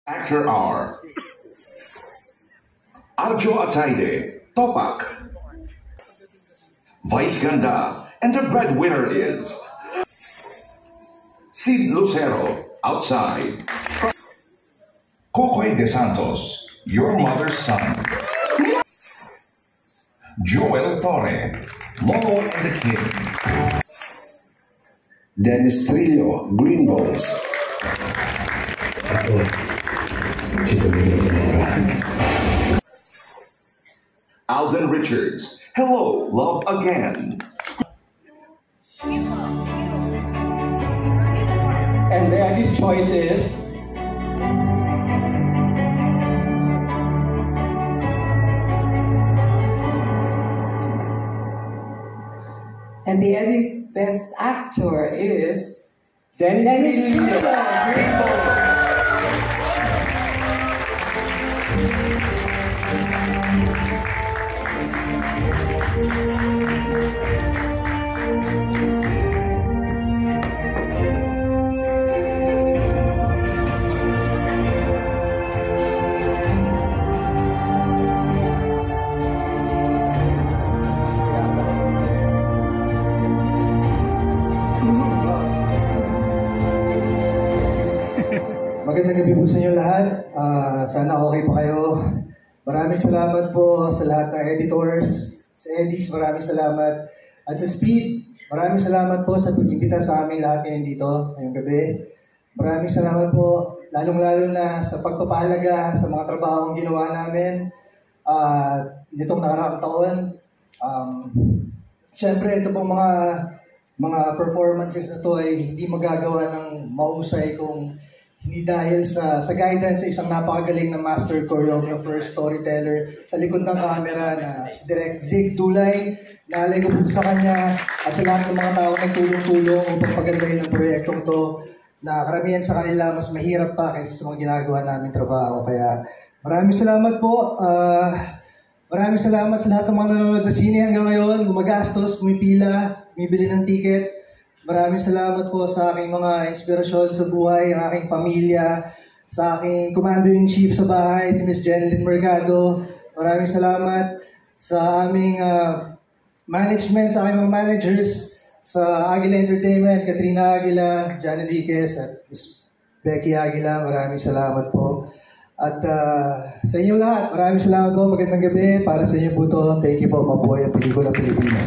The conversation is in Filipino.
Actor are Arjo Ataide, Topak. Vice Ganda, and the breadwinner is Sid Lucero, outside. Cocoy De Santos, your mother's son. Joel Torre, Lolo and the Kid. Dennis Trillo, Green Bones. Alden Richards, hello, love again. And Eddie's choice is and the Eddie's best actor is Dennis Trillo. Trillo. Magandang gabi po sa inyo lahat. Sana okay pa kayo. Maraming salamat po sa lahat ng editors, sa Eddies, maraming salamat. At sa Speed, maraming salamat po sa pag-imbita sa amin lahat ngayon dito, ngayong gabi. Maraming salamat po, lalong-lalo na sa pagpapahalaga sa mga trabahong ginawa namin nitong nakaraang taon. Siyempre, ito pong mga performances na to ay hindi magagawa ng mahusay kung hindi dahil sa guidance sa isang napakagaling na master choreographer, storyteller sa likod ng camera na si Direk Zig Dulay. Naalay ko po sa kanya at sa lahat ng mga tao na tulong-tulong upang pagandahin ang proyektong to na karamihan sa kanila mas mahirap pa kaysa sa mga ginagawa namin trabaho. Kaya maraming salamat po. Maraming salamat sa lahat ng mga nanonood na sine hanggang ngayon, gumagastos, pumipila, bumibili ng ticket. Maraming salamat po sa aking mga inspirasyon sa buhay, ang aking pamilya, sa aking Commander-in-Chief sa bahay, si Ms. Jeneline Mercado. Maraming salamat sa aming management, sa aking mga managers, sa Aguila Entertainment, Katrina Aguila, John Enriquez, at Ms. Becky Aguila. Maraming salamat po. At sa inyo lahat, maraming salamat po. Magandang gabi. Para sa inyo po ito. Thank you po. Mabuhay ang pelikula Pilipino.